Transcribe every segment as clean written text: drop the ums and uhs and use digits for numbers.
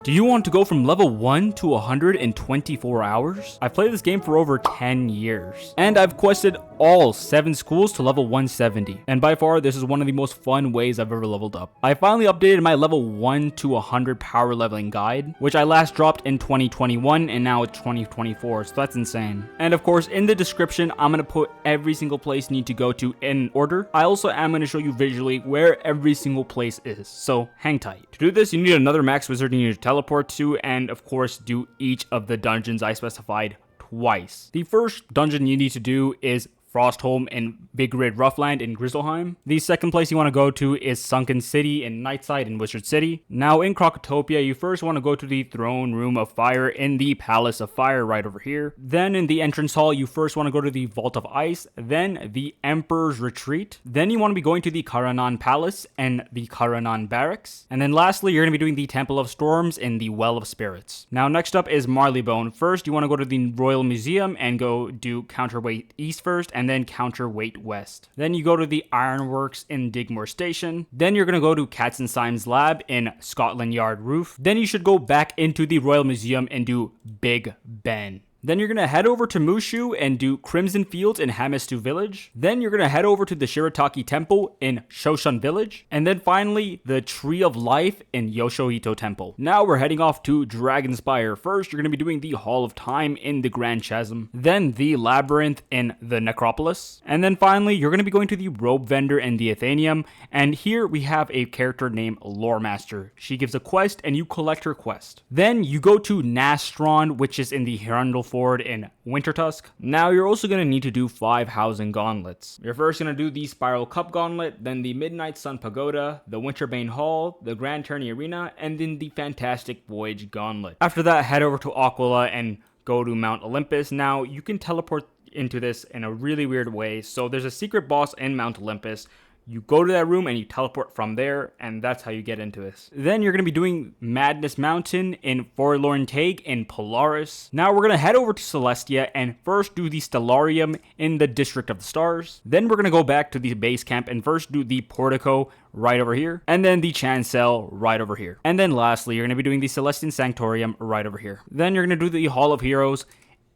Do you want to go from level 1 to 100 in 24 hours? I've played this game for over 10 years, and I've quested all 7 schools to level 170, and by far this is one of the most fun ways I've ever leveled up. I finally updated my level 1 to 100 power leveling guide, which I last dropped in 2021, and now it's 2024, so that's insane. And of course, in the description, I'm going to put every single place you need to go to in order. I also am going to show you visually where every single place is, so hang tight. To do this, you need another max wizard you need to teleport to, and of course do each of the dungeons I specified twice. The first dungeon you need to do is Frostholm and Vigrid Roughland in Grizzleheim. The second place you want to go to is Sunken City in Nightside in Wizard City. Now in Krokotopia, you first want to go to the Throne Room of Fire in the Palace of Fire right over here. Then in the entrance hall, you first want to go to the Vault of Ice, then the Emperor's Retreat. Then you want to be going to the Karanahn Palace and the Karanahn Barracks. And then lastly, you're going to be doing the Temple of Storms in the Well of Spirits. Now next up is Marleybone. First, you want to go to the Royal Museum and go do Counterweight East first, and then Counterweight West. Then you go to the IronWorks in Digmoore Station. Then you're going to go to Katzenstein's lab in Scotland Yard Roof. Then you should go back into the Royal Museum and do Big Ben. Then you're going to head over to Mooshu and do Crimson Fields in Hametsu Village. Then you're going to head over to the Shirataki Temple in Shoshun Village. And then finally, the Tree of Life in Yoshihito Temple. Now we're heading off to Dragonspyre. First, you're going to be doing the Hall of Time in the Grand Chasm. Then the Labyrinth in the Necropolis. And then finally, you're going to be going to the Robe Vendor in the Atheneum. And here we have a character named Loremaster. She gives a quest and you collect her quest. Then you go to Nastrond, which is in the Hrundle Ford in Wintertusk. Now you're also going to need to do 5 housing gauntlets. You're first going to do the Spiral Cup Gauntlet, then the Midnight Sun Pagoda, the Winterbane Hall, the Grand Tourney Arena, and then the Fantastic Voyage Gauntlet. After that, head over to Aquila and go to Mount Olympus. Now you can teleport into this in a really weird way. So there's a secret boss in Mount Olympus. You go to that room and you teleport from there, and that's how you get into this. Then you're going to be doing Madness Mountain in Forlorn Tag in Polaris. Now we're going to head over to Celestia and first do the Stellarium in the District of the Stars. Then we're going to go back to the base camp and first do the Portico right over here, and then the Chancel right over here. And then lastly, you're going to be doing the Celestian Sanctorium right over here. Then you're going to do the Hall of Heroes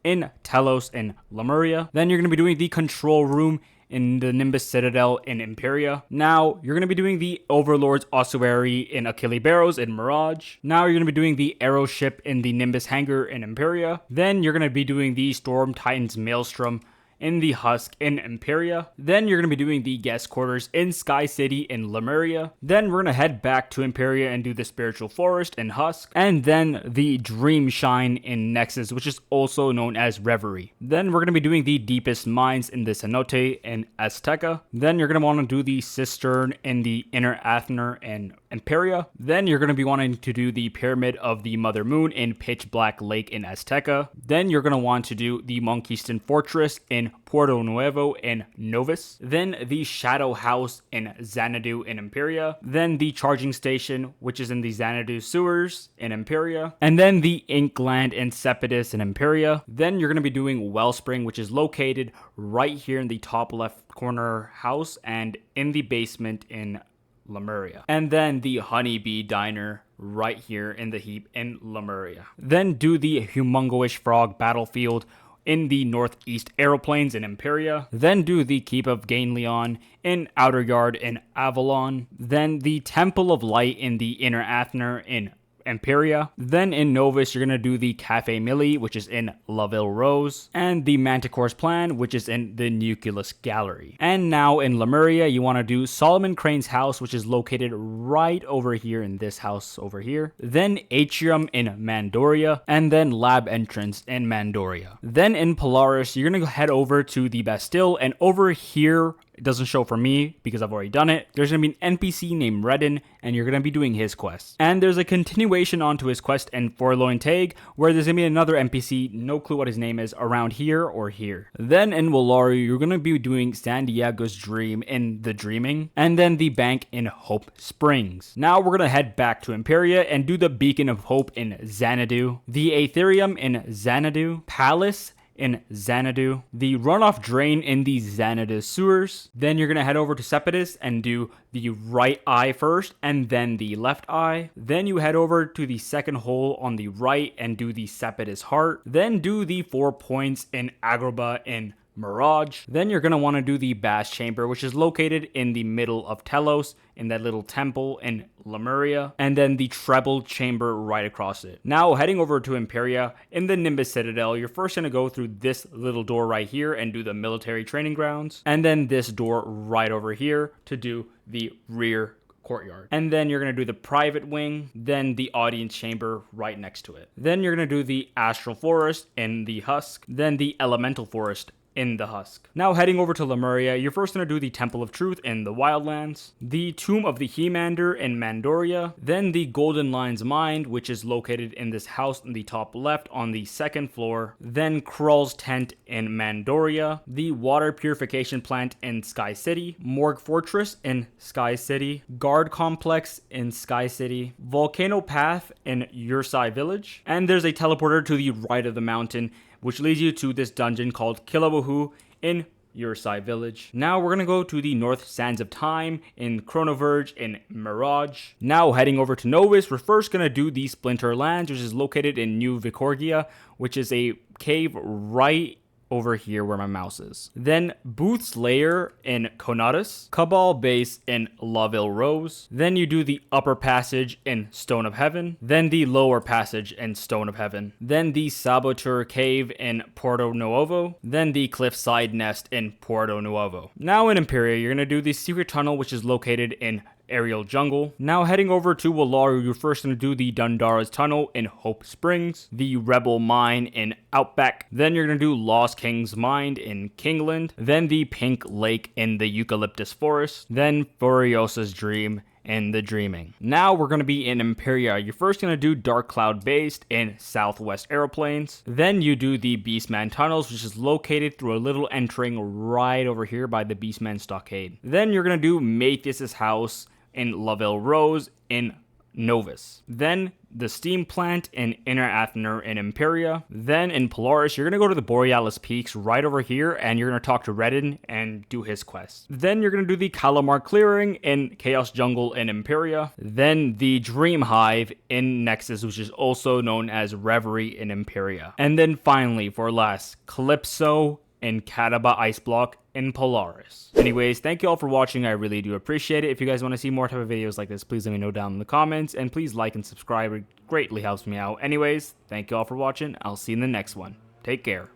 in Telos in Lemuria. Then you're going to be doing the Control Room in the Nimbus Citadel in Imperia. Now, you're going to be doing the Overlord's Ossuary in Achille Barrows in Mirage. Now, you're going to be doing the Arrow Ship in the Nimbus Hangar in Imperia. Then, you're going to be doing the Storm Titan's Maelstrom in the Husk in Imperia. Then you're going to be doing the guest quarters in Sky City in Lemuria. Then we're going to head back to Imperia and do the Spiritual Forest in Husk. And then the Dream Shine in Nexus, which is also known as Reverie. Then we're going to be doing the Deepest Mines in the Cenote in Azteca. Then you're going to want to do the Cistern in the Inner Athener in Imperia. Then you're going to be wanting to do the Pyramid of the Mother Moon in Pitch Black Lake in Azteca. Then you're going to want to do the Monkiston Fortress in Puerto Nuevo in Novus. Then the Shadow House in Xanadu in Imperia. Then the Charging Station, which is in the Xanadu Sewers in Imperia. And then the Inkland in Cepidus in Imperia. Then you're going to be doing Wellspring, which is located right here in the top left corner house and in the basement in Lemuria. And then the Honeybee Diner right here in the heap in Lemuria. Then do the Humongoish Frog Battlefield in the Northeast Aeroplanes in Imperia. Then do the Keep of Gainleon in Outer Yard in Avalon. Then the Temple of Light in the Inner Athener in Imperia. Then in Novus, you're going to do the Cafe Millie, which is in Laville Rose, and the Manticore's Plan, which is in the Nucleus Gallery. And now in Lemuria, you want to do Solomon Crane's house, which is located right over here in this house over here. Then Atrium in Mandoria, and then Lab Entrance in Mandoria. Then in Polaris, you're going to head over to the Bastille, and over here, it doesn't show for me because I've already done it. There's going to be an NPC named Redden, and you're going to be doing his quest. And there's a continuation onto his quest in Forlorn Tag, where there's going to be another NPC, no clue what his name is, around here or here. Then in Wallari, you're going to be doing San Diego's Dream in The Dreaming, and then the Bank in Hope Springs. Now we're going to head back to Imperia and do the Beacon of Hope in Xanadu, the Aetherium in Xanadu, Palace in Xanadu, the runoff drain in the Xanadu sewers. Then you're going to head over to Sepetus and do the right eye first and then the left eye. Then you head over to the second hole on the right and do the Sepetus heart. Then do the 4 points in Agrabah in Mirage. Then you're going to want to do the Bass Chamber, which is located in the middle of Telos in that little temple in Lemuria, and then the Treble Chamber right across it. Now heading over to Imperia in the Nimbus Citadel, you're first going to go through this little door right here and do the military training grounds, and then this door right over here to do the rear courtyard. And then you're going to do the private wing, then the audience chamber right next to it. Then you're going to do the Astral Forest in the Husk, then the Elemental Forest in the Husk. Now heading over to Lemuria, you're first going to do the Temple of Truth in the Wildlands, the Tomb of the He-Mander in Mandoria, then the Golden Lion's Mind, which is located in this house in the top left on the second floor, then Krull's Tent in Mandoria, the Water Purification Plant in Sky City, Morgue Fortress in Sky City, Guard Complex in Sky City, Volcano Path in Yursai Village, and there's a teleporter to the right of the mountain which leads you to this dungeon called Kilawahu in Yursai Village. Now we're going to go to the North Sands of Time in Chronoverge in Mirage. Now heading over to Novus, we're first going to do the Splinter Lands, which is located in New Vicorgia, which is a cave right over here where my mouse is. Then Booth's Lair in Conatus, Cabal Base in Laville Rose. Then you do the upper passage in Stone of Heaven. Then the lower passage in Stone of Heaven. Then the Saboteur Cave in Porto Nuovo. Then the Cliffside Nest in Porto Nuovo. Now in Imperia, you're going to do the secret tunnel, which is located in Aerial Jungle. Now heading over to Wallaru, you're first going to do the Dundara's Tunnel in Hope Springs, the Rebel Mine in Outback, then you're going to do Lost King's Mine in Kingland, then the Pink Lake in the Eucalyptus Forest, then Furiosa's Dream in the Dreaming. Now we're going to be in Imperia. You're first going to do Dark Cloud Based in Southwest Aeroplanes, then you do the Beastman Tunnels, which is located through a little entering right over here by the Beastman Stockade. Then you're going to do Matheus's House in Laville Rose in Novus. Then the Steam Plant in Inner Athener in Imperia. Then in Polaris, you're going to go to the Borealis Peaks right over here and you're going to talk to Redden and do his quest. Then you're going to do the Calamar Clearing in Chaos Jungle in Imperia. Then the Dream Hive in Nexus, which is also known as Reverie in Imperia. And then finally, for last, Calypso in Kataba Ice Block in Polaris. Anyways, thank you all for watching. I really do appreciate it. If you guys want to see more type of videos like this, please let me know down in the comments, and please like and subscribe. It greatly helps me out. Anyways, thank you all for watching. I'll see you in the next one. Take care.